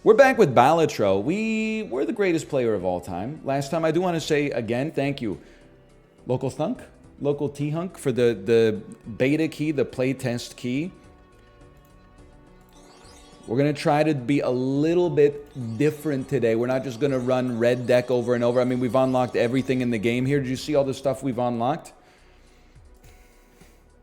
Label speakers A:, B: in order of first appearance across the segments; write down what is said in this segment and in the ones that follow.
A: We're back with Balatro. We're the greatest player of all time. Last time, I do want to say again, thank you, Local Thunk, Local T-Hunk, for the beta key, the playtest key. We're going to try to be a little bit different today. We're not just going to run red deck over and over. I mean, we've unlocked everything in the game here. Did you see all the stuff we've unlocked?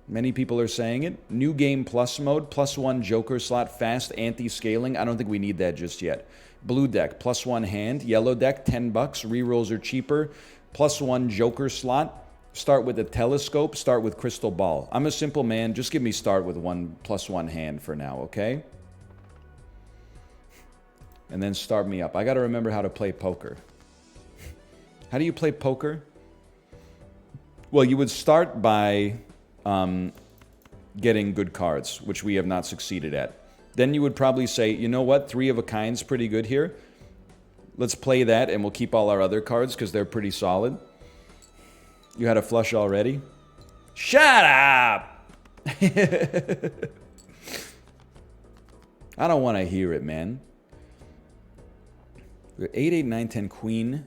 A: Many people are saying it. New game plus mode, +1 joker slot, fast anti-scaling. I don't think we need that just yet. Blue deck, +1 hand. Yellow deck, $10. Rerolls are cheaper. +1 joker slot. Start with a telescope. Start with crystal ball. I'm a simple man. Just give me start with +1 hand for now, okay? And then start me up. I got to remember how to play poker. How do you play poker? Well, you would start by getting good cards, which we have not succeeded at. Then you would probably say, you know what, 3 of a kind's pretty good here. Let's play that, and we'll keep all our other cards because they're pretty solid. You had a flush already? Shut up! I don't want to hear it, man. We're 8, 8, 9, 10, queen.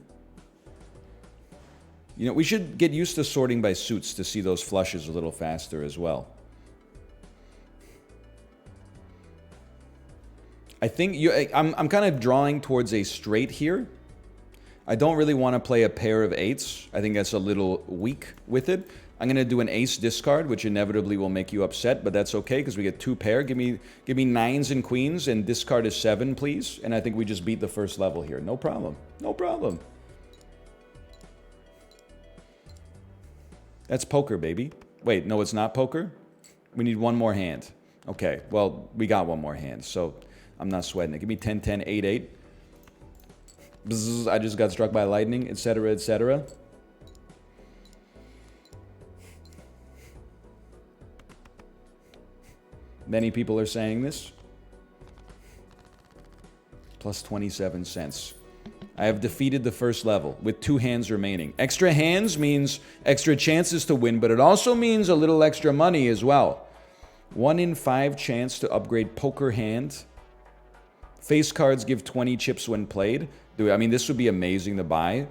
A: You know, we should get used to sorting by suits to see those flushes a little faster as well. I think I'm kind of drawing towards a straight here. I don't really want to play a pair of 8s. I think that's a little weak with it. I'm going to do an ace discard, which inevitably will make you upset, but that's okay because we get 2 pair. Give me 9s and queens and discard a 7, please. And I think we just beat the first level here. No problem. No problem. That's poker, baby. Wait, no, it's not poker? We need one more hand. Okay, well, we got one more hand, so I'm not sweating it. Give me 10, 10, 8, 8. Bzzz, I just got struck by lightning, etc., etc. Many people are saying this. Plus 27 cents. I have defeated the first level with 2 hands remaining. Extra hands means extra chances to win, but it also means a little extra money as well. 1 in 5 chance to upgrade poker hand. Face cards give 20 chips when played. Dude, I mean, this would be amazing to buy.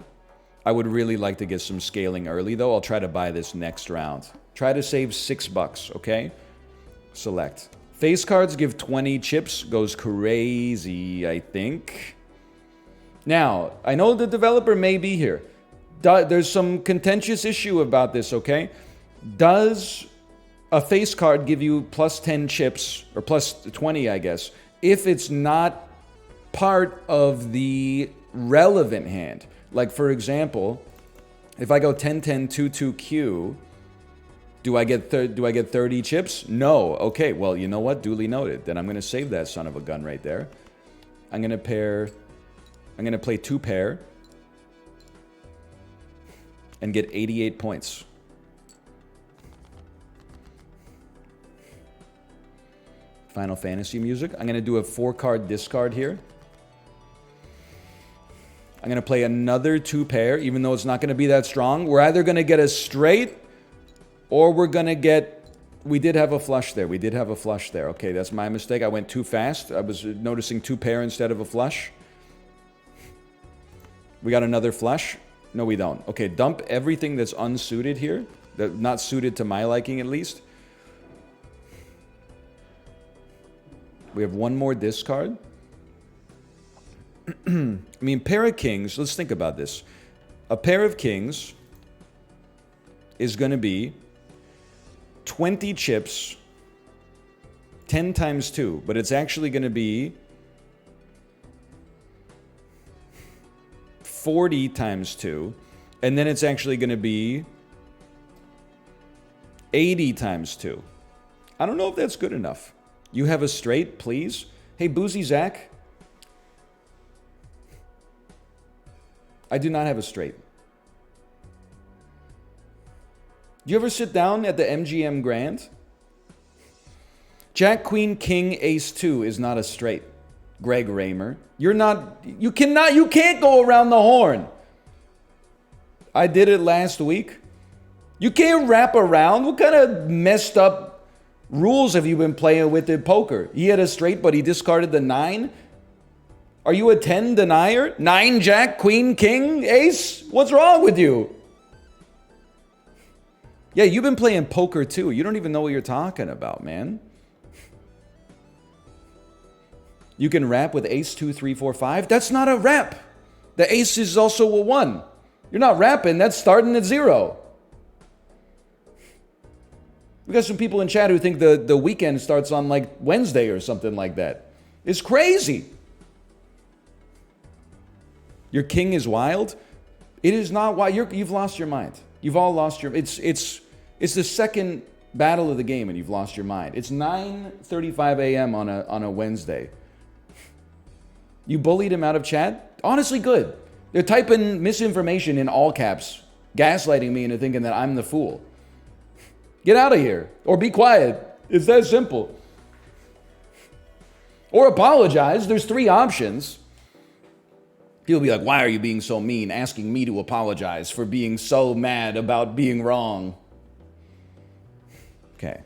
A: I would really like to get some scaling early, though. I'll try to buy this next round. Try to save $6, okay? Select. Face cards give 20 chips. Goes crazy, I think. Now, I know the developer may be here. There's some contentious issue about this, okay? Does a face card give you +10 chips, or +20, I guess, if it's not part of the relevant hand? Like, for example, if I go 10, 10, 2, 2, Q, do I get 30 chips? No. Okay, well, you know what? Duly noted. Then I'm going to save that son of a gun right there. I'm going to play 2 pair and get 88 points. Final Fantasy music. I'm going to do a 4-card discard here. I'm going to play another 2 pair, even though it's not going to be that strong. We're either going to get a straight or we're going to get... We did have a flush there. We did have a flush there. Okay, that's my mistake. I went too fast. I was noticing 2 pair instead of a flush. We got another flush? No, we don't. Okay, dump everything that's unsuited here. That's not suited to my liking, at least. We have 1 more discard. I mean, pair of kings, let's think about this. A pair of kings is going to be 20 chips, 10 times 2, but it's actually going to be 40 times 2, and then it's actually going to be 80 times 2. I don't know if that's good enough. You have a straight, please? Hey, Boozy Zach. I do not have a straight. Do you ever sit down at the MGM Grand? Jack, Queen, King, Ace 2 is not a straight. Greg Raymer. You can't go around the horn. I did it last week. You can't wrap around. What kind of messed up rules have you been playing with in poker? He had a straight, but he discarded the 9. Are you a 10 denier? 9 jack, queen, king, ace? What's wrong with you? Yeah, you've been playing poker too. You don't even know what you're talking about, man. You can wrap with ace 2, 3, 4, 5. That's not a wrap. The ace is also a 1. You're not wrapping. That's starting at 0. We got some people in chat who think the weekend starts on like Wednesday or something like that. It's crazy. Your king is wild. It is not wild. You've lost your mind. You've all lost your... It's the second battle of the game and you've lost your mind. It's 9:35 a.m. on a Wednesday. You bullied him out of chat? Honestly, good. They're typing misinformation in all caps, gaslighting me into thinking that I'm the fool. Get out of here. Or be quiet. It's that simple. Or apologize. There's 3 options. People be like, why are you being so mean, asking me to apologize for being so mad about being wrong? Okay.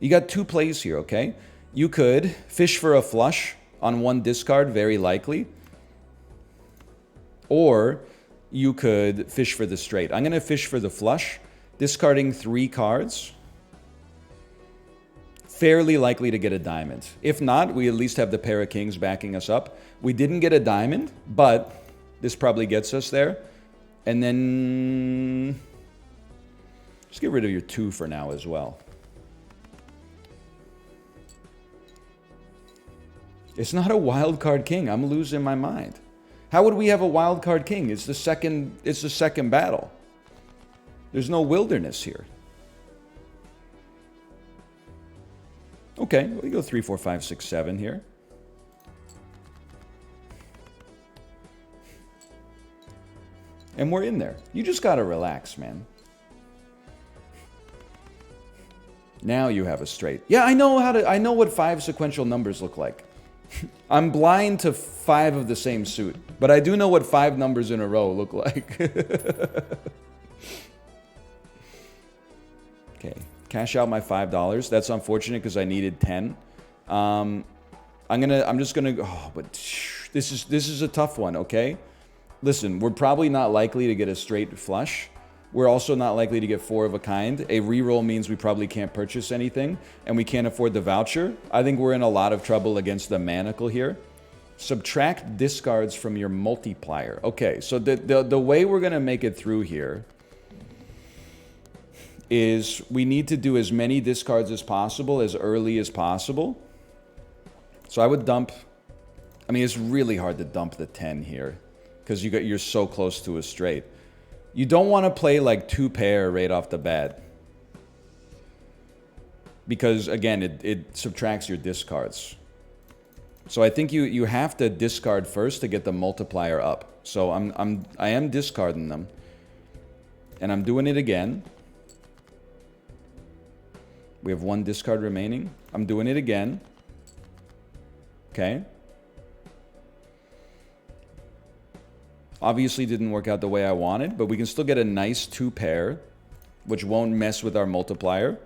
A: You got 2 plays here, okay? You could fish for a flush on 1 discard, very likely. Or you could fish for the straight. I'm going to fish for the flush, discarding 3 cards. Fairly likely to get a diamond. If not, we at least have the pair of kings backing us up. We didn't get a diamond, but this probably gets us there. And then... just get rid of your 2 for now as well. It's not a wild card king. I'm losing my mind. How would we have a wild card king? It's the second battle. There's no wilderness here. Okay, we go 3, 4, 5, 6, 7 here. And we're in there. You just gotta relax, man. Now you have a straight. Yeah, I know what 5 sequential numbers look like. I'm blind to 5 of the same suit, but I do know what 5 numbers in a row look like. Okay, cash out my $5. That's unfortunate because I needed 10. I'm just gonna. Oh, but this is a tough one. Okay, listen, we're probably not likely to get a straight flush. We're also not likely to get 4 of a kind. A reroll means we probably can't purchase anything, and we can't afford the voucher. I think we're in a lot of trouble against the manacle here. Subtract discards from your multiplier. Okay, so the way we're going to make it through here is we need to do as many discards as possible, as early as possible. So I would dump... I mean, it's really hard to dump the 10 here, because you're so close to a straight. You don't want to play like 2 pair right off the bat. Because, again, it subtracts your discards. So I think you have to discard first to get the multiplier up. So I am discarding them. And I'm doing it again. We have 1 discard remaining. I'm doing it again. Okay. Obviously didn't work out the way I wanted, but we can still get a nice 2 pair, which won't mess with our multiplier.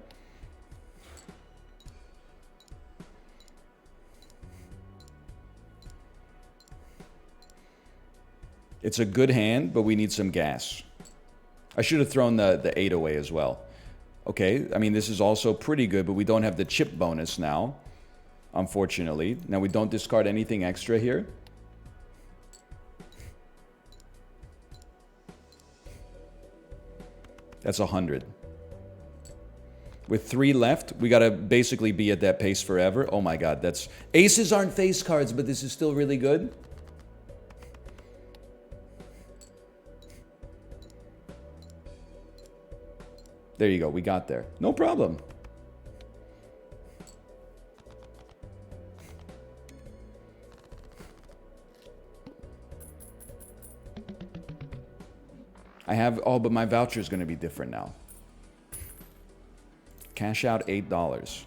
A: It's a good hand, but we need some gas. I should have thrown the 8 away as well. Okay, I mean, this is also pretty good, but we don't have the chip bonus now, unfortunately. Now, we don't discard anything extra here. That's 100. With 3 left, we gotta basically be at that pace forever. Oh my god, that's... Aces aren't face cards, but this is still really good. There you go, we got there. No problem. I have... Oh, but my voucher is going to be different now. Cash out $8.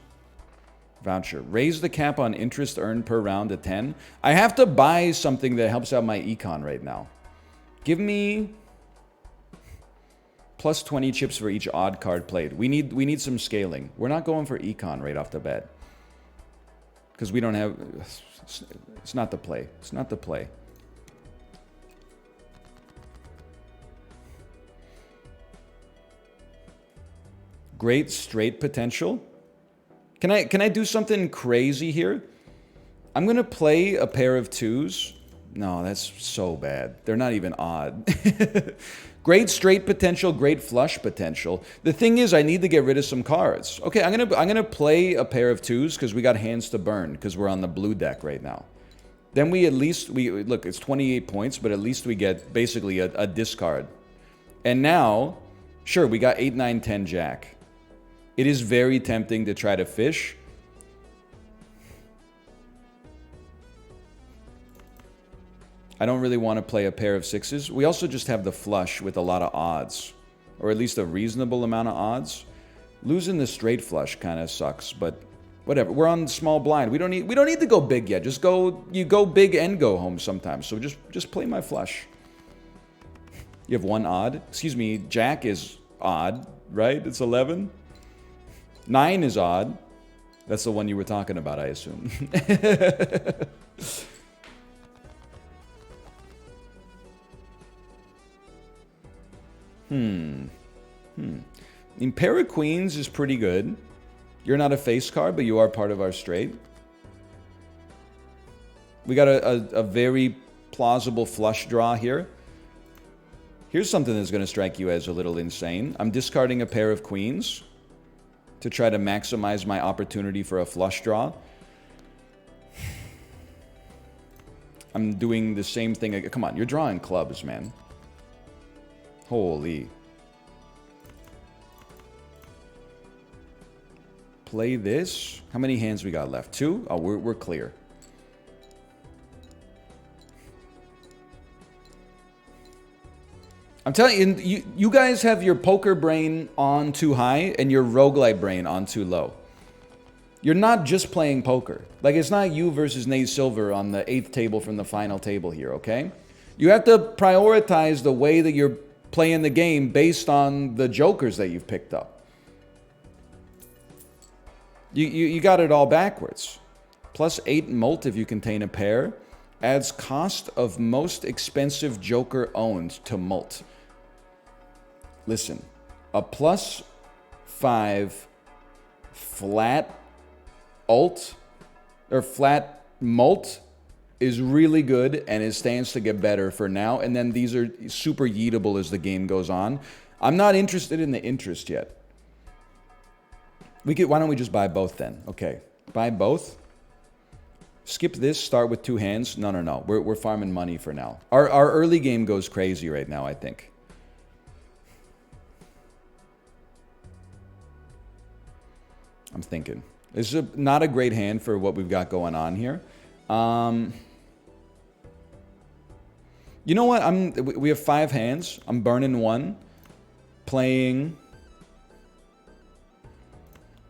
A: Voucher. Raise the cap on interest earned per round to 10. I have to buy something that helps out my econ right now. Give me plus 20 chips for each odd card played. We need some scaling. We're not going for econ right off the bat. Because we don't have... It's not the play. It's not the play. Great straight potential. Can I do something crazy here? I'm going to play a pair of twos. No, that's so bad. They're not even odd. Great straight potential, great flush potential. The thing is, I need to get rid of some cards. Okay, I'm gonna play a pair of twos because we got hands to burn because we're on the blue deck right now. Then we look, it's 28 points, but at least we get basically a discard. And now, sure, we got 8, 9, 10 jack. It is very tempting to try to fish. I don't really want to play a pair of sixes. We also just have the flush with a lot of odds. Or at least a reasonable amount of odds. Losing the straight flush kind of sucks, but whatever. We're on small blind. We don't need to go big yet. You go big and go home sometimes. So just play my flush. You have one odd. Excuse me, jack is odd, right? It's 11. 9 is odd. That's the one you were talking about, I assume. Pair of queens is pretty good. You're not a face card, but you are part of our straight. We got a very plausible flush draw here. Here's something that's going to strike you as a little insane. I'm discarding a pair of queens to try to maximize my opportunity for a flush draw. I'm doing the same thing. Come on, you're drawing clubs, man. Holy. Play this. How many hands we got left? 2? Oh, we're clear. I'm telling you, you guys have your poker brain on too high and your roguelite brain on too low. You're not just playing poker. Like, it's not you versus Nate Silver on the 8th table from the final table here, okay? You have to prioritize the way that you're playing the game based on the jokers that you've picked up. You got it all backwards. Plus 8 mult if you contain a pair. Adds cost of most expensive joker owned to mult. Listen, a plus 5 flat alt or flat mult is really good and it stands to get better for now. And then these are super yeetable as the game goes on. I'm not interested in the interest yet. Why don't we just buy both then? Okay, buy both. Skip this, start with 2 hands. No. We're farming money for now. Our early game goes crazy right now, I think. I'm thinking. This is not a great hand for what we've got going on here. You know what? We have 5 hands. I'm burning 1. Playing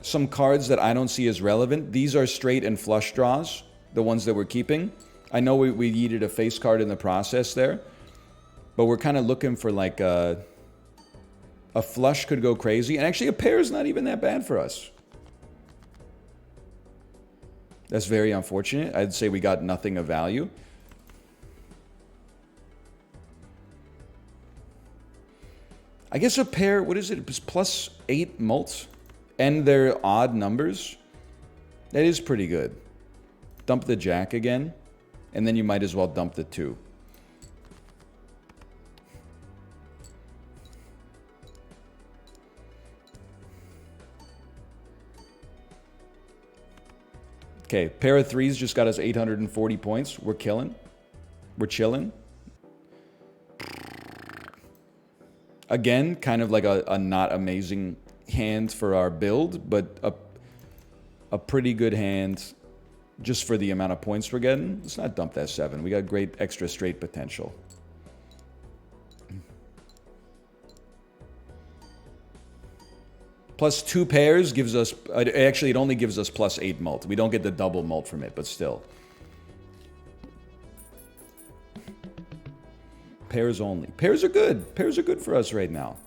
A: some cards that I don't see as relevant. These are straight and flush draws, the ones that we're keeping. I know we needed a face card in the process there, but we're kind of looking for like a flush could go crazy. And actually a pair is not even that bad for us. That's very unfortunate. I'd say we got nothing of value. I guess a pair, what is it? It was plus 8 mult. And they're odd numbers. That is pretty good. Dump the jack again. And then you might as well dump the 2. Okay, pair of 3s just got us 840 points. We're killing. We're chilling. Again, kind of like a not amazing hand for our build, but a pretty good hand just for the amount of points we're getting. Let's not dump that 7. We got great extra straight potential. Plus 2 pairs gives us... Actually, it only gives us plus 8 mult. We don't get the double mult from it, but still. Pairs only. Pairs are good. Pairs are good for us right now.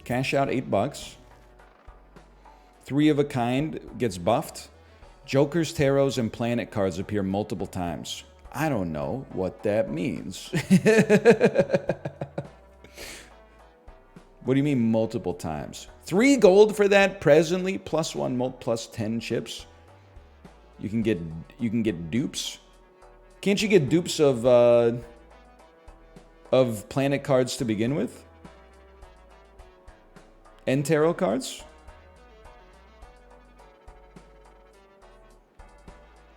A: Cash out $8. 3 of a kind gets buffed. Jokers, tarots, and planet cards appear multiple times. I don't know what that means. What do you mean multiple times? 3 gold for that presently, +1 mult, +10 chips. You can get dupes. Can't you get dupes of planet cards to begin with? And tarot cards?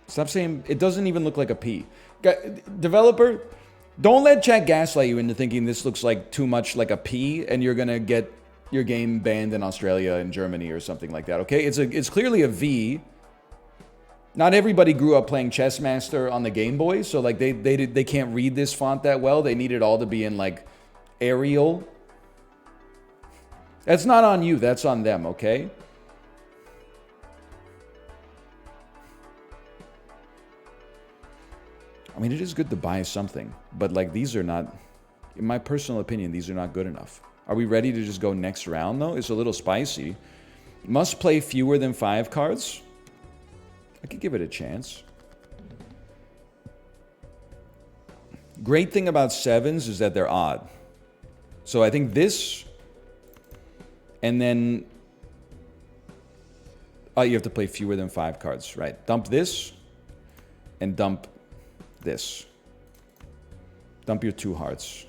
A: Stop saying it doesn't even look like a P. Developer, don't let chat gaslight you into thinking this looks like too much like a P and you're gonna get your game banned in Australia and Germany or something like that, okay? It's clearly a V. Not everybody grew up playing Chess Master on the Game Boy, so like they can't read this font that well. They need it all to be in like Arial. That's not on you, that's on them, okay? I mean, it is good to buy something, but like these are not, in my personal opinion, these are not good enough. Are we ready to just go next round though? It's a little spicy. Must play fewer than 5 cards. I could give it a chance. Great thing about 7s is that they're odd. So I think this, and then, oh, you have to play fewer than 5 cards, right? Dump this, and dump this. Dump your 2 hearts.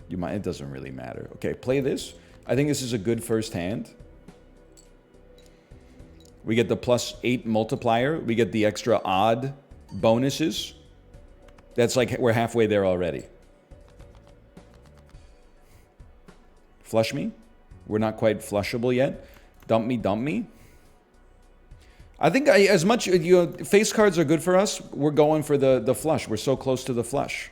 A: You might, it doesn't really matter. Okay, play this. I think this is a good first hand. We get the +8 multiplier. We get the extra odd bonuses. That's like we're halfway there already. Flush me. We're not quite flushable yet. Dump me, dump me. I think as much, face cards are good for us. We're going for the flush. We're so close to the flush.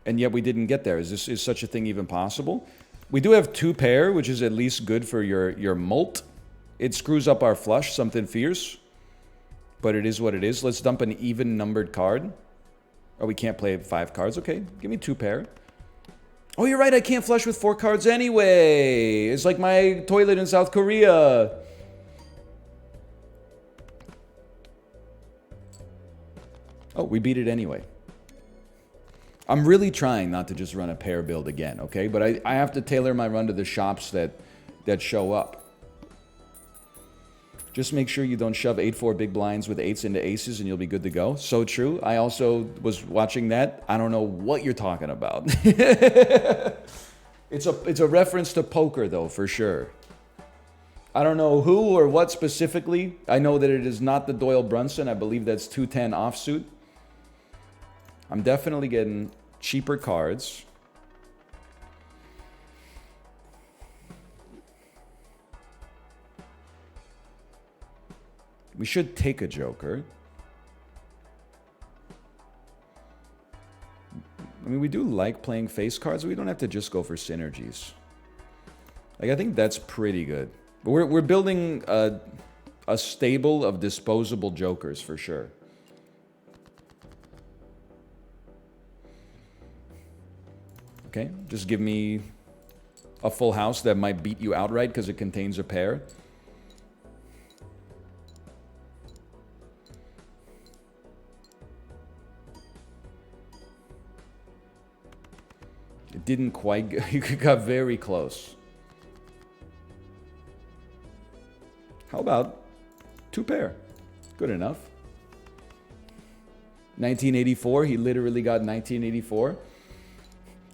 A: And yet we didn't get there. Is such a thing even possible? We do have 2 pair, which is at least good for your mult. It screws up our flush, something fierce. But it is what it is. Let's dump an even numbered card. Oh, we can't play 5 cards. Okay, give me 2 pair. Oh, you're right. I can't flush with 4 cards anyway. It's like my toilet in South Korea. Oh, we beat it anyway. I'm really trying not to just run a pair build again, okay? But I have to tailor my run to the shops that show up. Just make sure you don't shove 8-4 big blinds with 8s into aces and you'll be good to go. So true. I also was watching that. I don't know what you're talking about. It's a reference to poker, though, for sure. I don't know who or what specifically. I know that it is not the Doyle Brunson. I believe that's 210 offsuit. I'm definitely getting cheaper cards. We should take a joker. I mean, we do like playing face cards. We don't have to just go for synergies. Like, I think that's pretty good. But we're building a stable of disposable jokers for sure. Okay, just give me a full house that might beat you outright because it contains a pair. It didn't quite, you got very close. How about 2 pair? Good enough. 1984, he literally got 1984.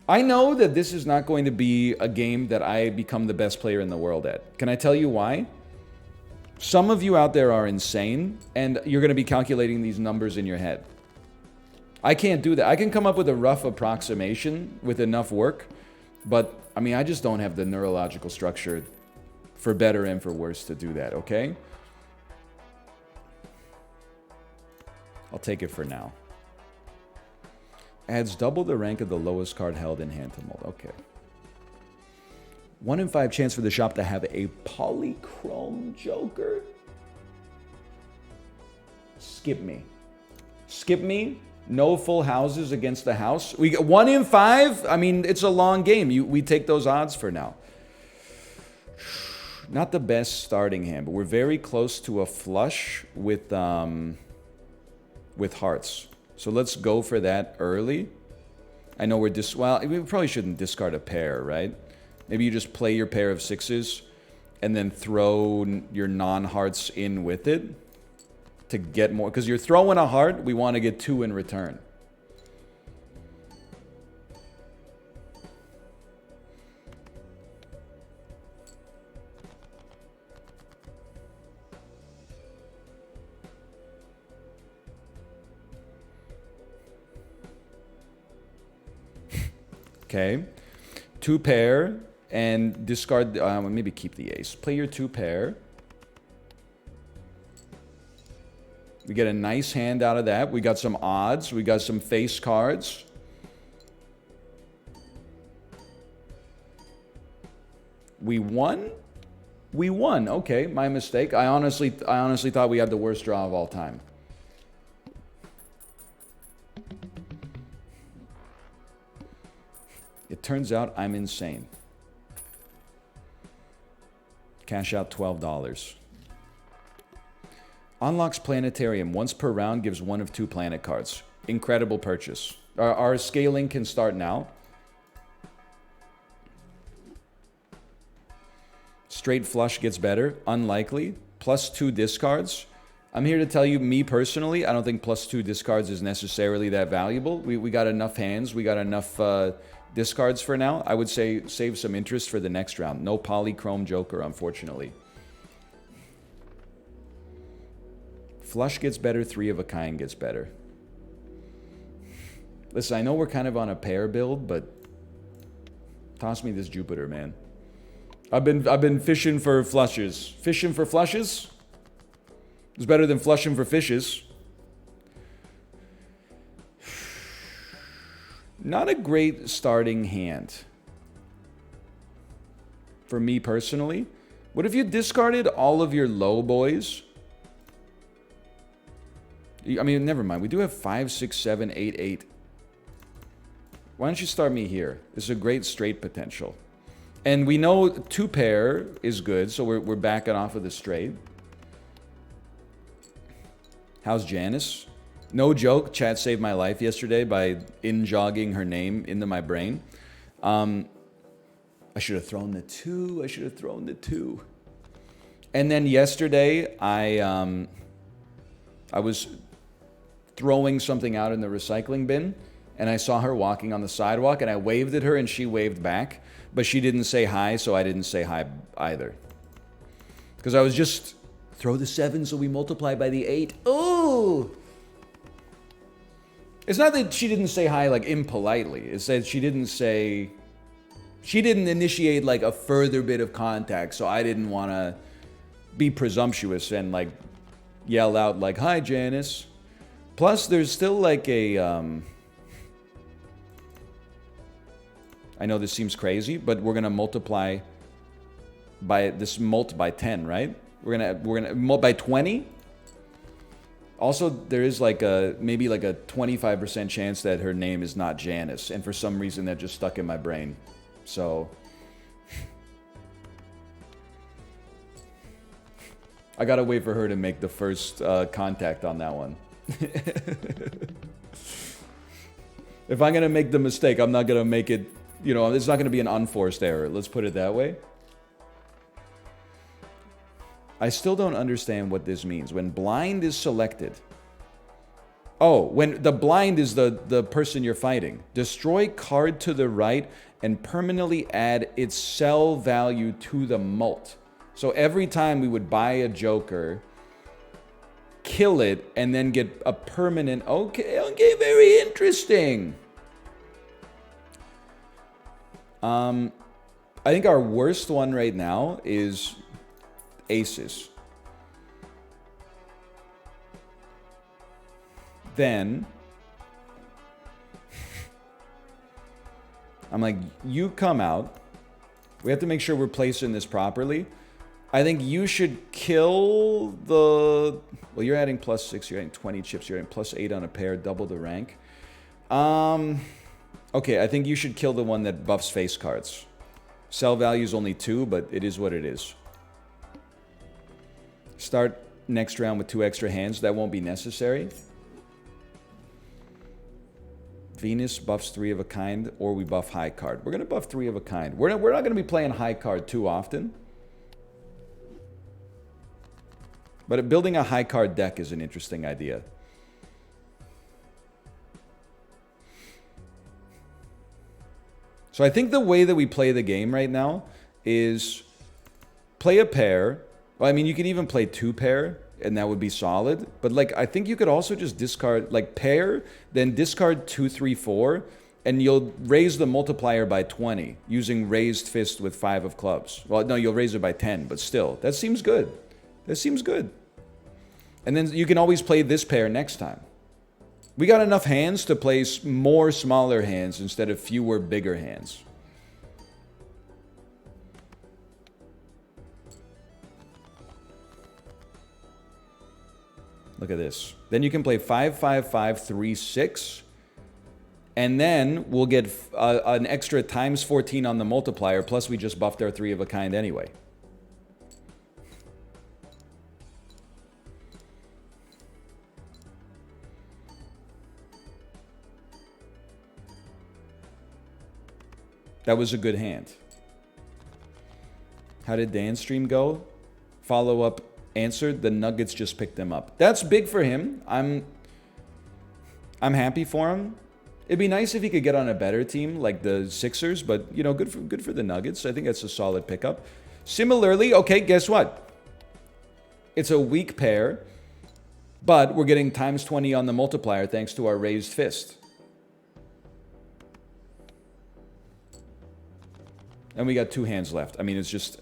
A: I know that this is not going to be a game that I become the best player in the world at. Can I tell you why? Some of you out there are insane, and you're going to be calculating these numbers in your head. I can't do that. I can come up with a rough approximation with enough work, but, I mean, I just don't have the neurological structure, for better and for worse, to do that, okay? I'll take it for now. Adds double the rank of the lowest card held in hand to mult. Okay. 1 in 5 chance for the shop to have a polychrome joker. Skip me. Skip me. No full houses against the house. We get 1 in 5. I mean, it's a long game. We take those odds for now. Not the best starting hand, but we're very close to a flush with with hearts. So let's go for that early. I know we're well, we probably shouldn't discard a pair, right? Maybe you just play your pair of sixes and then throw your non-hearts in with it to get more. Because you're throwing a heart, we want to get 2 in return. Okay, 2 pair and discard, maybe keep the ace. Play your 2 pair. We get a nice hand out of that. We got some odds. We got some face cards. We won? We won. Okay, my mistake. I honestly thought we had the worst draw of all time. It turns out I'm insane. Cash out $12. Unlocks Planetarium. Once per round gives 1 of 2 planet cards. Incredible purchase. Our scaling can start now. Straight flush gets better. Unlikely. +2 discards. I'm here to tell you, me personally, I don't think +2 discards is necessarily that valuable. We got enough hands. We got enough discards for now. I would say save some interest for the next round. No polychrome joker, unfortunately. Flush gets better. 3 of a kind gets better. Listen, I know we're kind of on a pair build, but toss me this Jupiter, man. I've been fishing for flushes. Fishing for flushes? It's better than flushing for fishes. Not a great starting hand. For me personally. What if you discarded all of your low boys? I mean, never mind. We do have 5, 6, 7, 8, 8. Why don't you start me here? This is a great straight potential. And we know 2 pair is good, so we're backing off of the straight. How's Janice? No joke, chat saved my life yesterday by in-jogging her name into my brain. I should have thrown the 2. I should have thrown the 2. And then yesterday, I was throwing something out in the recycling bin, and I saw her walking on the sidewalk, and I waved at her, and she waved back. But she didn't say hi, so I didn't say hi either. Because I was just, throw the 7 so we multiply by the 8. Oh! It's not that she didn't say hi, like, impolitely. It's that she didn't say... She didn't initiate, like, a further bit of contact, so I didn't want to be presumptuous and, like, yell out, like, hi, Janice. Plus, there's still, like, a... I know this seems crazy, but we're going to multiply by... This mult by 10, right? We're gonna mult by 20? Also, there is like maybe like a 25% chance that her name is not Janice, and for some reason that just stuck in my brain. So I gotta wait for her to make the first contact on that one. If I'm gonna make the mistake, I'm not gonna make it, you know, it's not gonna be an unforced error. Let's put it that way. I still don't understand what this means. When blind is selected. Oh, when the blind is the person you're fighting. Destroy card to the right and permanently add its sell value to the mult. So every time we would buy a joker, kill it, and then get a permanent... Okay, very interesting. I think our worst one right now is... aces. Then I'm like, you come out. We have to make sure we're placing this properly. I think you should kill the... Well, you're adding +6. You're adding 20 chips. You're adding +8 on a pair. Double the rank. Okay, I think you should kill the one that buffs face cards. Sell value is only 2, but it is what it is. Start next round with 2 extra hands. That won't be necessary. Venus buffs 3 of a kind, or we buff high card. We're going to buff 3 of a kind. We're not going to be playing high card too often. But building a high card deck is an interesting idea. So I think the way that we play the game right now is play a pair. Well, I mean, you could even play 2 pair, and that would be solid. But, like, I think you could also just discard, like, pair, then discard 2, 3, 4, and you'll raise the multiplier by 20 using raised fist with 5 of clubs. Well, no, you'll raise it by 10, but still, that seems good. That seems good. And then you can always play this pair next time. We got enough hands to play more smaller hands instead of fewer bigger hands. Look at this. Then you can play 5, 5, 5, 3, 6. And then we'll get an extra times 14 on the multiplier, plus we just buffed our 3 of a kind anyway. That was a good hand. How did Dan's stream go? Follow up answered. The Nuggets just picked them up. That's big for him. I'm happy for him. It'd be nice if he could get on a better team like the Sixers, but you know, good for the Nuggets. I think that's a solid pickup. Similarly, okay, guess what? It's a weak pair, but we're getting times 20 on the multiplier thanks to our raised fist. And we got 2 hands left. I mean, it's just,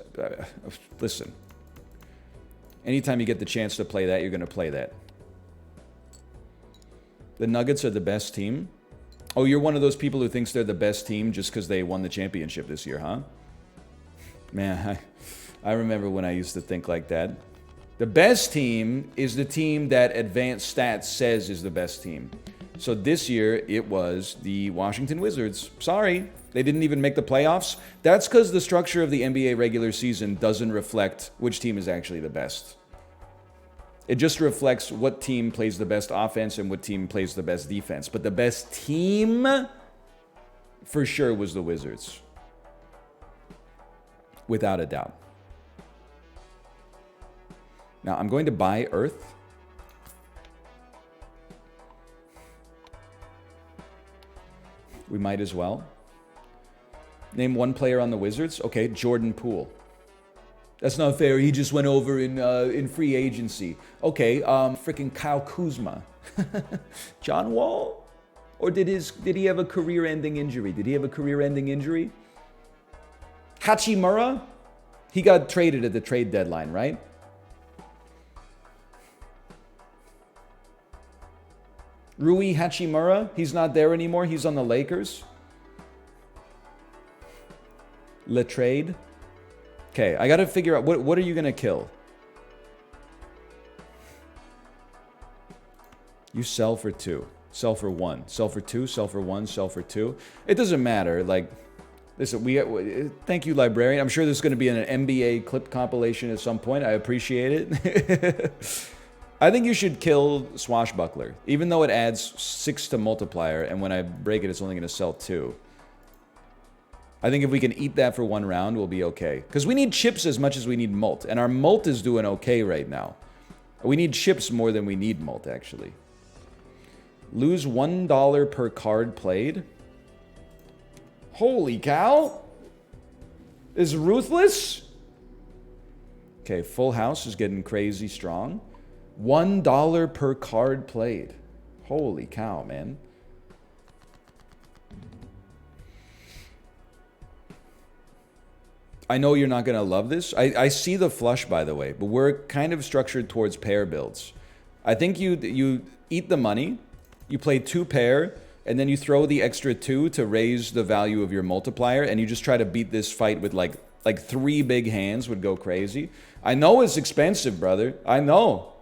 A: listen. Anytime you get the chance to play that, you're going to play that. The Nuggets are the best team. Oh, you're one of those people who thinks they're the best team just because they won the championship this year, huh? Man, I remember when I used to think like that. The best team is the team that Advanced Stats says is the best team. So this year, it was the Washington Wizards. Sorry, they didn't even make the playoffs. That's because the structure of the NBA regular season doesn't reflect which team is actually the best. It just reflects what team plays the best offense and what team plays the best defense. But the best team, for sure, was the Wizards. Without a doubt. Now, I'm going to buy Earth. We might as well. Name one player on the Wizards. Okay, Jordan Poole. That's not fair. He just went over in free agency. Okay, freaking Kyle Kuzma. John Wall? Or did he have a career-ending injury? Did he have a career-ending injury? Hachimura? He got traded at the trade deadline, right? Rui Hachimura? He's not there anymore. He's on the Lakers. Letrade? Okay, I got to figure out, what are you going to kill? You sell for 2. Sell for 1. Sell for 2. Sell for 1. Sell for 2. It doesn't matter. Like, listen, thank you, librarian. I'm sure there's going to be an NBA clip compilation at some point. I appreciate it. I think you should kill Swashbuckler, even though it adds 6 to multiplier, and when I break it, it's only going to sell 2. I think if we can eat that for 1 round, we'll be okay. Because we need chips as much as we need mult. And our mult is doing okay right now. We need chips more than we need mult, actually. Lose $1 per card played. Holy cow. Is ruthless. Okay, Full House is getting crazy strong. $1 per card played. Holy cow, man. I know you're not going to love this. I see the flush, by the way, but we're kind of structured towards pair builds. I think you eat the money, you play 2 pair, and then you throw the extra 2 to raise the value of your multiplier, and you just try to beat this fight with like 3 big hands would go crazy. I know it's expensive, brother. I know.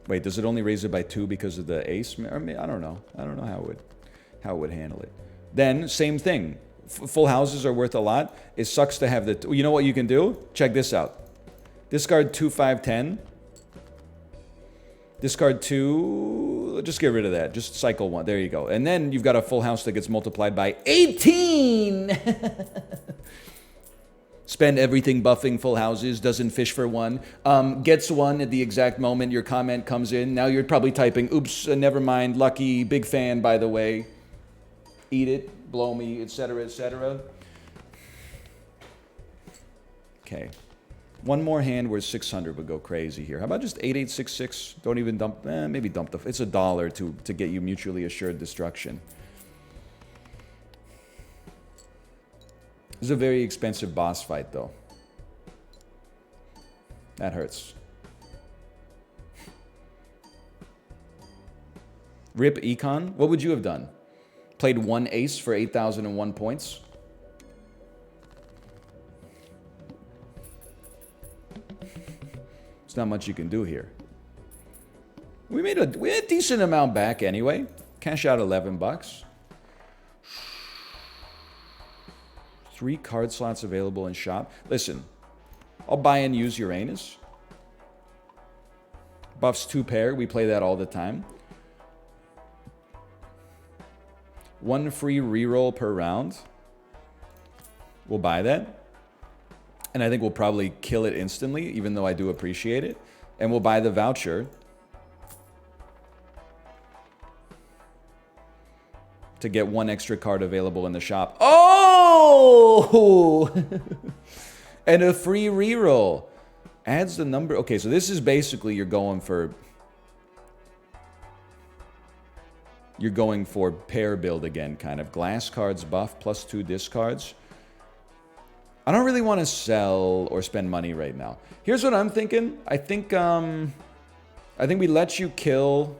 A: Wait, does it only raise it by 2 because of the ace? I mean, I don't know. I don't know how it would handle it. Then, same thing. Full houses are worth a lot. It sucks to have the... You know what you can do? Check this out. Discard 2, 5, 10. Discard 2. Just get rid of that. Just cycle 1. There you go. And then you've got a full house that gets multiplied by 18! Spend everything buffing full houses, doesn't fish for 1, gets 1 at the exact moment your comment comes in. Now you're probably typing, oops, never mind, lucky, big fan, by the way. Eat it, blow me, etc., etc. Okay. One more hand where 600 would go crazy here. How about just 8866? Don't even dump, maybe dump the, it's $1 to get you mutually assured destruction. This is a very expensive boss fight, though. That hurts. Rip Econ. What would you have done? Played 1 ace for 8,001 points? There's not much you can do here. We had a decent amount back anyway. Cash out 11 bucks. 3 card slots available in shop. Listen, I'll buy and use Uranus. Buffs 2 pair. We play that all the time. 1 free reroll per round. We'll buy that. And I think we'll probably kill it instantly, even though I do appreciate it. And we'll buy the voucher to get 1 extra card available in the shop. Oh! And a free reroll. Adds the number. Okay, so this is basically you're going for pair build again, kind of. Glass cards buff, plus 2 discards. I don't really want to sell or spend money right now. Here's what I'm thinking. I think we let you kill...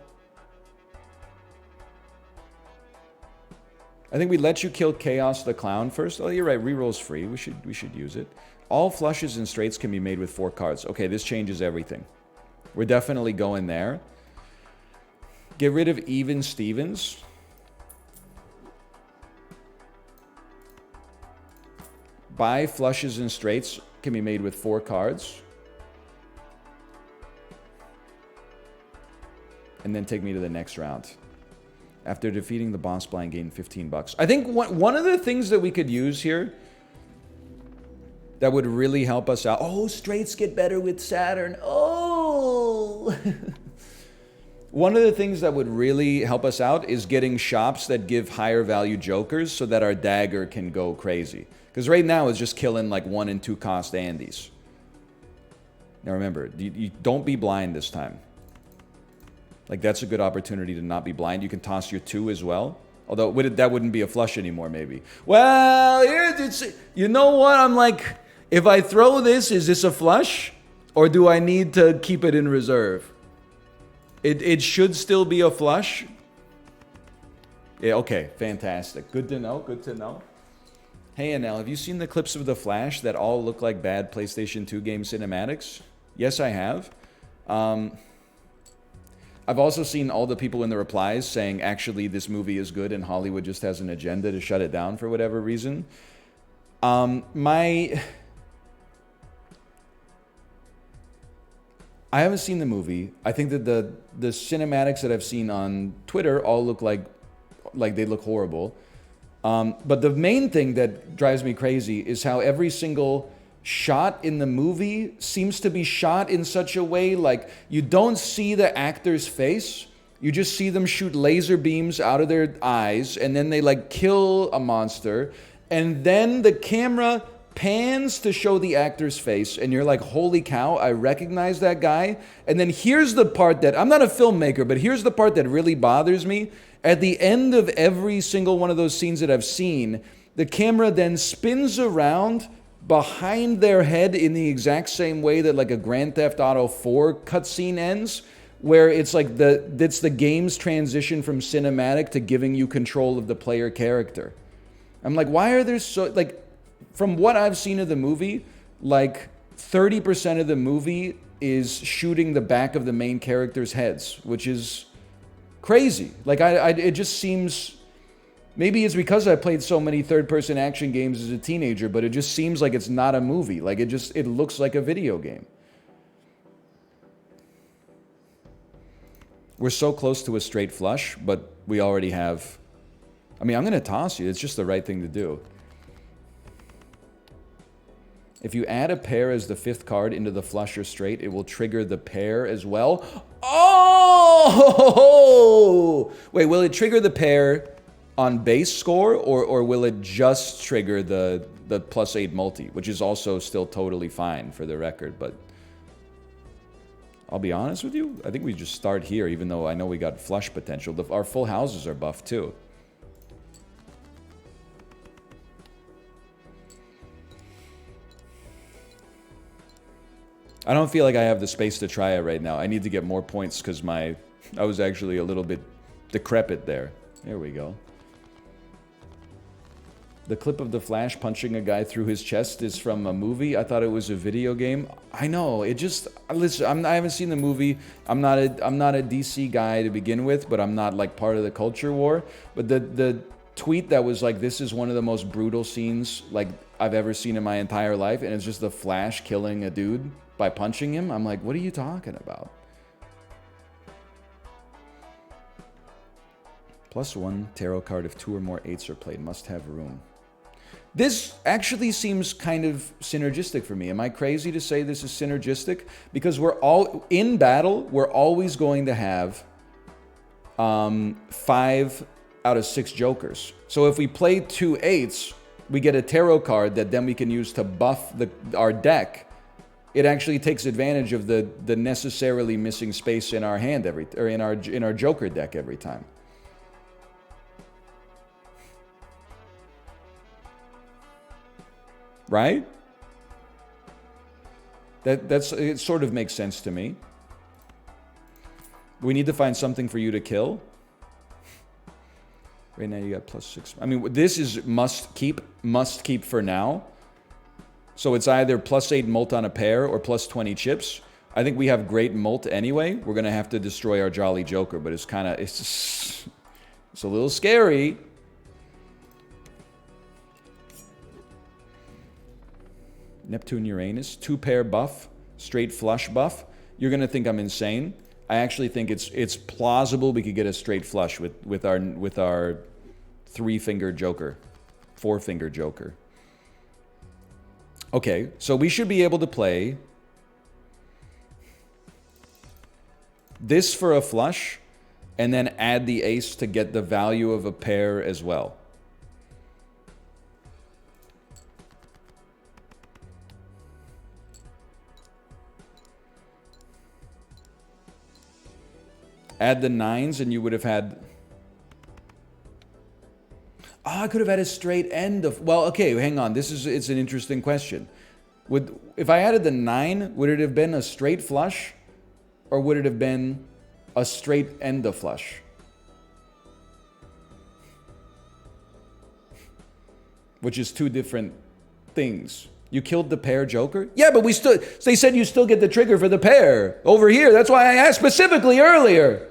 A: I think we let you kill Chaos the Clown first. Oh, you're right. Reroll's free. We should use it. All flushes and straights can be made with 4 cards. Okay, this changes everything. We're definitely going there. Get rid of Even Stevens. Buy flushes and straights can be made with 4 cards. And then take me to the next round. After defeating the boss blind, gain 15 bucks. I think one of the things that we could use here that would really help us out. Oh, straights get better with Saturn. Oh! One of the things that would really help us out is getting shops that give higher value jokers so that our dagger can go crazy. Because right now it's just killing like 1 and 2 cost Andes. Now remember, you don't be blind this time. Like, that's a good opportunity to not be blind. You can toss your 2 as well. Although, that wouldn't be a flush anymore, maybe. Well, you know what? I'm like, if I throw this, is this a flush? Or do I need to keep it in reserve? It should still be a flush. Yeah, okay, fantastic. Good to know, good to know. Hey, Anel, have you seen the clips of The Flash that all look like bad PlayStation 2 game cinematics? Yes, I have. I've also seen all the people in the replies saying, actually, this movie is good and Hollywood just has an agenda to shut it down for whatever reason. I haven't seen the movie. I think that the cinematics that I've seen on Twitter all look like they look horrible. But the main thing that drives me crazy is how every single shot in the movie seems to be shot in such a way like you don't see the actor's face. You just see them shoot laser beams out of their eyes, and then they like kill a monster, and then the camera pans to show the actor's face, and you're like, holy cow, I recognize that guy. And then here's the part that, I'm not a filmmaker, but here's the part that really bothers me. At the end of every single one of those scenes that I've seen, the camera then spins around behind their head in the exact same way that like a Grand Theft Auto 4 cutscene ends, where it's like it's the game's transition from cinematic to giving you control of the player character. I'm like, why are there so, like, from what I've seen of the movie, like 30% of the movie is shooting the back of the main character's heads, which is crazy. Like, it just seems, maybe it's because I played so many third-person action games as a teenager, but it just seems like it's not a movie. Like, it looks like a video game. We're so close to a straight flush, but we already have... I mean, I'm going to toss you. It's just the right thing to do. If you add a pair as the 5th card into the flush or straight, it will trigger the pair as well. Oh! Wait, will it trigger the pair on base score, or will it just trigger the +8 multi, which is also still totally fine for the record, but I'll be honest with you, I think we just start here, even though I know we got flush potential. Our full houses are buffed too. I don't feel like I have the space to try it right now. I need to get more points because I was actually a little bit decrepit there. There we go. The clip of the Flash punching a guy through his chest is from a movie. I thought it was a video game. I know. It just... Listen, I haven't seen the movie. I'm not a DC guy to begin with, but I'm not like part of the culture war. But the tweet that was like, this is one of the most brutal scenes like I've ever seen in my entire life, and it's just the Flash killing a dude by punching him. I'm like, what are you talking about? +1 tarot card if 2 or more 8s are played. Must have room. This actually seems kind of synergistic for me. Am I crazy to say this is synergistic? Because we're all in battle, we're always going to have 5 out of 6 jokers. So if we play 2 8s, we get a tarot card that then we can use to buff our deck. It actually takes advantage of the necessarily missing space in our hand in our joker deck every time. Right? It sort of makes sense to me. We need to find something for you to kill. Right now you got +6. I mean, this is must keep for now. So it's either +8 mult on a pair or +20 chips. I think we have great mult anyway. We're gonna have to destroy our Jolly Joker, but it's a little scary. Neptune Uranus, 2-pair buff, straight flush buff. You're gonna think I'm insane. I actually think it's plausible we could get a straight flush with our 3-finger joker, 4-finger joker. Okay, so we should be able to play this for a flush and then add the ace to get the value of a pair as well. Add the 9s and you would have had... Oh, I could have had a straight end of... Well, okay, hang on. It's an interesting question. If I added the 9, would it have been a straight flush? Or would it have been a straight end of flush? Which is 2 different things. You killed the pair joker? Yeah, but they said you still get the trigger for the pair over here. That's why I asked specifically earlier.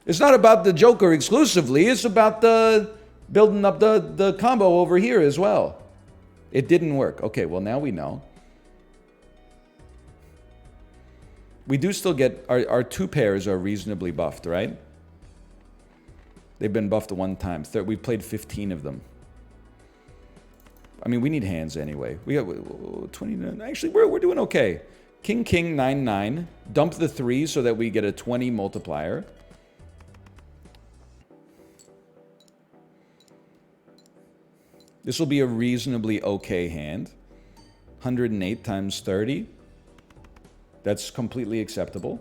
A: It's not about the joker exclusively. It's about the building up the combo over here as well. It didn't work. Okay, well now we know. We do still get our 2 pairs are reasonably buffed, right? They've been buffed 1 time. We've played 15 of them. I mean, we need hands anyway. We got 29. Actually, we're doing okay. King, king, 9, 9. Dump the 3 so that we get a 20 multiplier. This will be a reasonably okay hand. 108 times 30. That's completely acceptable.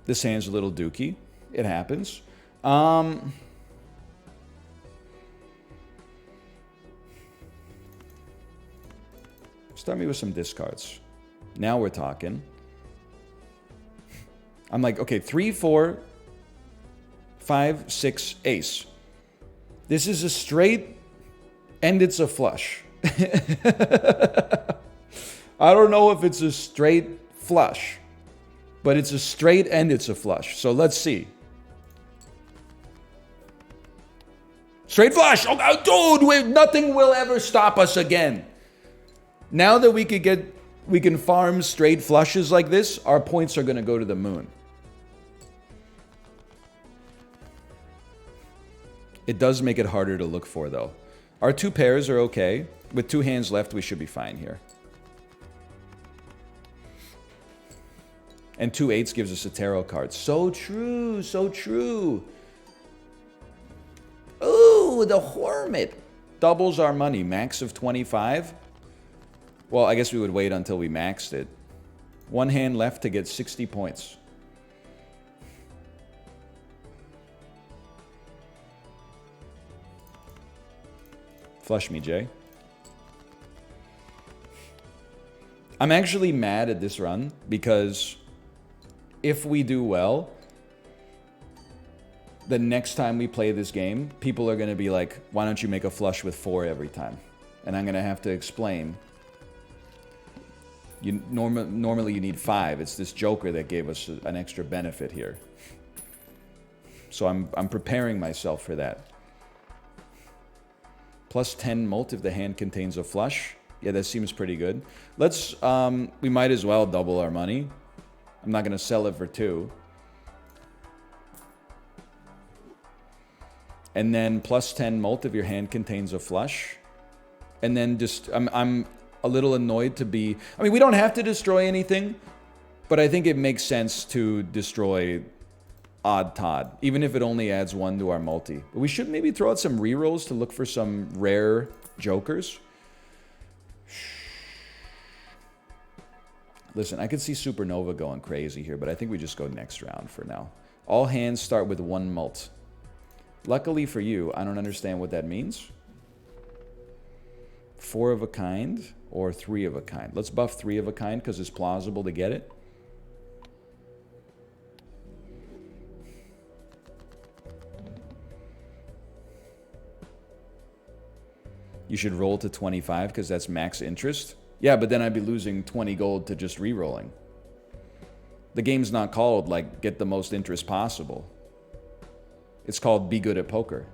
A: This hand's a little dookie. It happens. Start me with some discards. Now we're talking. I'm like, okay, 3, 4, 5, 6, ace. This is a straight, and it's a flush. I don't know if it's a straight flush, but it's a straight and it's a flush. So let's see. Straight flush. Oh, dude, nothing will ever stop us again. Now that we can farm straight flushes like this, our points are going to go to the moon. It does make it harder to look for, though. Our two pairs are okay. With two hands left, we should be fine here. And 2 8s gives us a tarot card. So true, so true. Ooh, the Hornet. Doubles our money. Max of 25. Well, I guess we would wait until we maxed it. One hand left to get 60 points. Flush me, Jay. I'm actually mad at this run because if we do well, the next time we play this game, people are going to be like, why don't you make a flush with 4 every time? And I'm going to have to explain. Normally you need 5. It's this joker that gave us an extra benefit here. So I'm preparing myself for that. Plus 10 mult if the hand contains a flush. Yeah, that seems pretty good. Let's, we might as well double our money. I'm not going to sell it for 2. And then plus 10 mult if your hand contains a flush. And then just, I'm a little annoyed to be, I mean, we don't have to destroy anything, but I think it makes sense to destroy Odd Todd, even if it only adds 1 to our multi. But we should maybe throw out some rerolls to look for some rare jokers. Listen, I could see Supernova going crazy here, but I think we just go next round for now. All hands start with 1 mult. Luckily for you, I don't understand what that means. 4 of a kind or 3 of a kind. Let's buff 3 of a kind because it's plausible to get it. You should roll to 25 because that's max interest. Yeah, but then I'd be losing 20 gold to just re-rolling. The game's not called, like, get the most interest possible. It's called be good at poker.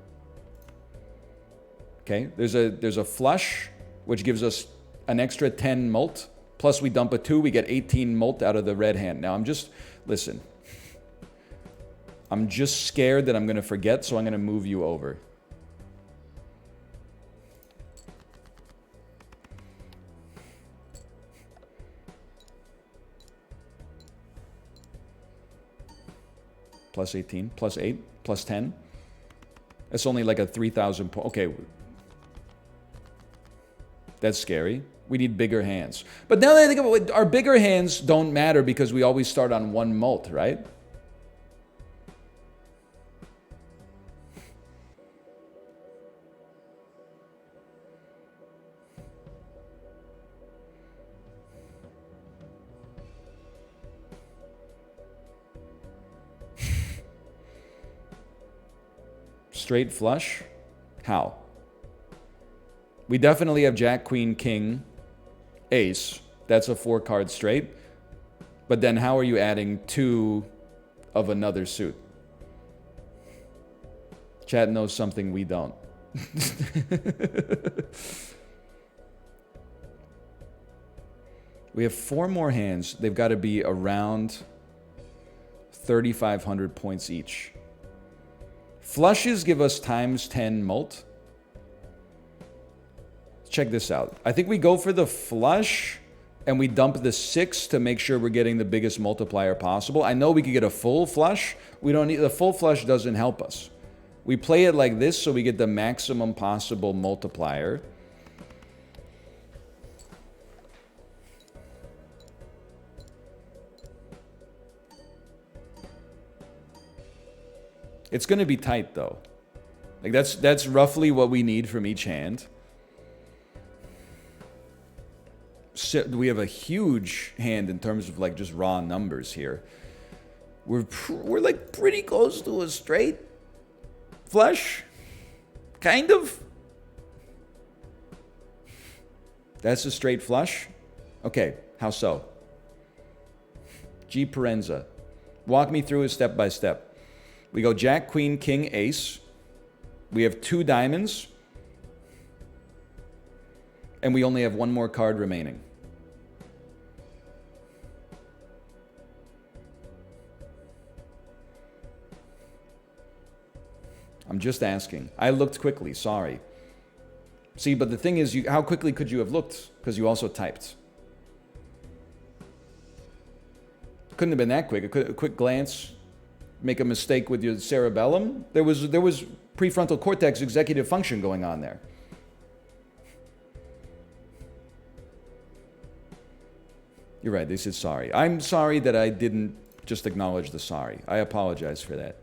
A: Okay, there's a flush, which gives us an extra 10 mult. Plus we dump a 2, we get 18 mult out of the red hand. Now listen. I'm just scared that I'm going to forget, so I'm going to move you over. Plus 18, plus 8, plus 10. It's only like a 3,000 point. Okay. That's scary. We need bigger hands. But now that I think about it, our bigger hands don't matter because we always start on 1 mult, right? Straight flush? How? We definitely have Jack, Queen, King, Ace. That's a 4-card straight. But then how are you adding 2 of another suit? Chat knows something we don't. We have 4 more hands. They've got to be around 3,500 points each. Flushes give us times 10 mult. Check this out. I think we go for the flush and we dump the 6 to make sure we're getting the biggest multiplier possible. I know we could get a full flush. We don't need, the full flush doesn't help us. We play it like this so we get the maximum possible multiplier. It's going to be tight though. Like that's roughly what we need from each hand. So we have a huge hand in terms of like just raw numbers here. We're like pretty close to a straight flush, kind of. That's a straight flush. Okay, how so? G Parenza, walk me through it step by step. We go Jack, Queen, King, Ace. We have 2 diamonds. And we only have 1 more card remaining. I'm just asking. I looked quickly, sorry. See, but the thing is, how quickly could you have looked? Because you also typed. Couldn't have been that quick. A quick glance, make a mistake with your cerebellum. There was prefrontal cortex executive function going on there. You're right, they said sorry. I'm sorry that I didn't just acknowledge the sorry. I apologize for that.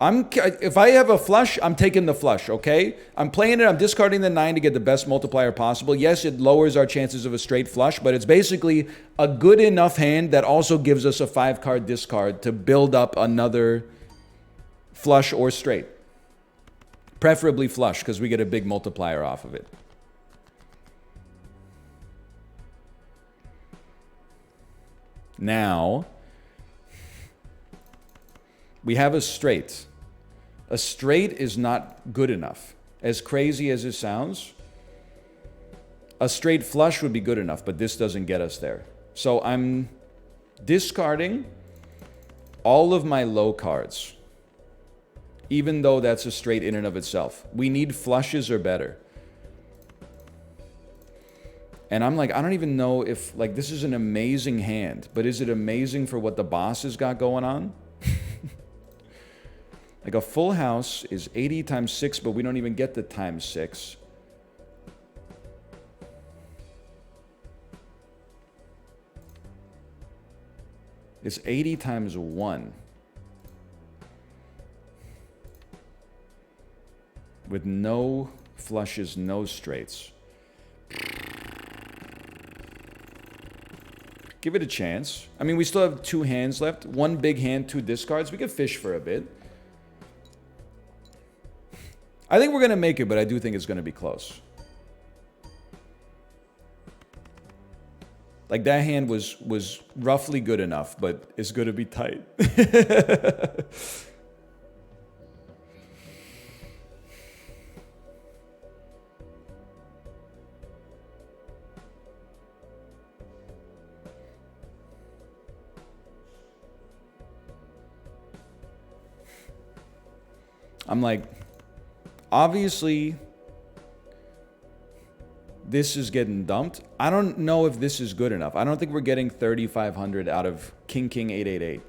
A: If I have a flush, I'm taking the flush, okay? I'm playing it, I'm discarding the 9 to get the best multiplier possible. Yes, it lowers our chances of a straight flush, but it's basically a good enough hand that also gives us a 5-card discard to build up another flush or straight. Preferably flush, because we get a big multiplier off of it. Now, we have a straight. A straight is not good enough. As crazy as it sounds, a straight flush would be good enough, but this doesn't get us there. So I'm discarding all of my low cards, even though that's a straight in and of itself. We need flushes or better. And I'm like, I don't even know if, like, this is an amazing hand, but is it amazing for what the boss has got going on? Like, a full house is 80 times 6, but we don't even get the times 6. It's 80 times 1. With no flushes, no straights. Give it a chance. I mean, we still have 2 hands left. 1 big hand, 2 discards. We could fish for a bit. I think we're going to make it, but I do think it's going to be close. Like, that hand was roughly good enough, but it's going to be tight. I'm like, obviously, this is getting dumped. I don't know if this is good enough. I don't think we're getting 3,500 out of King, King, 888.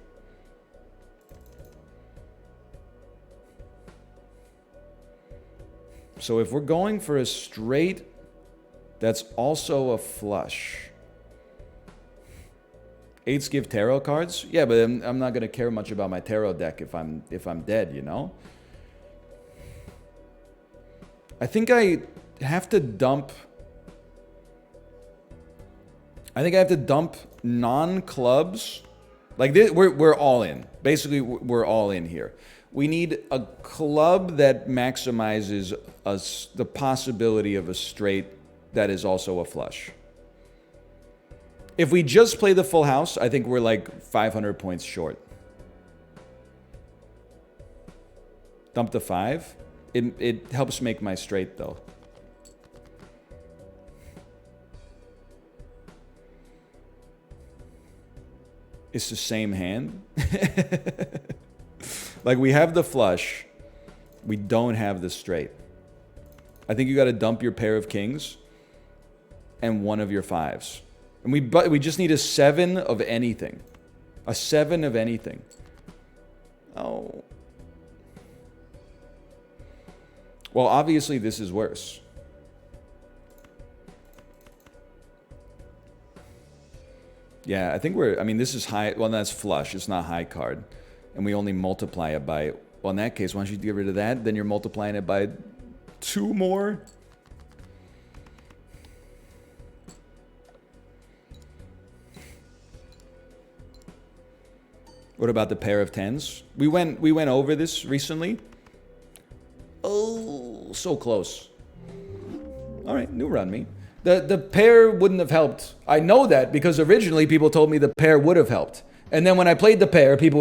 A: So if we're going for a straight, that's also a flush. 8s give tarot cards? Yeah, but I'm not going to care much about my tarot deck if I'm dead, you know? I think I have to dump... non-clubs. Like, this, we're all in. Basically, we're all in here. We need a club that maximizes us the possibility of a straight that is also a flush. If we just play the full house, I think we're like 500 points short. Dump the 5. It helps make my straight, though. It's the same hand. Like, we have the flush. We don't have the straight. I think you got to dump your pair of kings and 1 of your 5s. And we just need a 7 of anything. A 7 of anything. Oh. Well, obviously, this is worse. Yeah, I think I mean, this is high. Well, that's flush. It's not high card. And we only multiply it by, well, in that case, why don't you get rid of that? Then you're multiplying it by 2 more. What about the pair of 10s? We went over this recently. Oh, so close. All right, new run me. The pair wouldn't have helped. I know that because originally people told me the pair would have helped. And then when I played the pair, people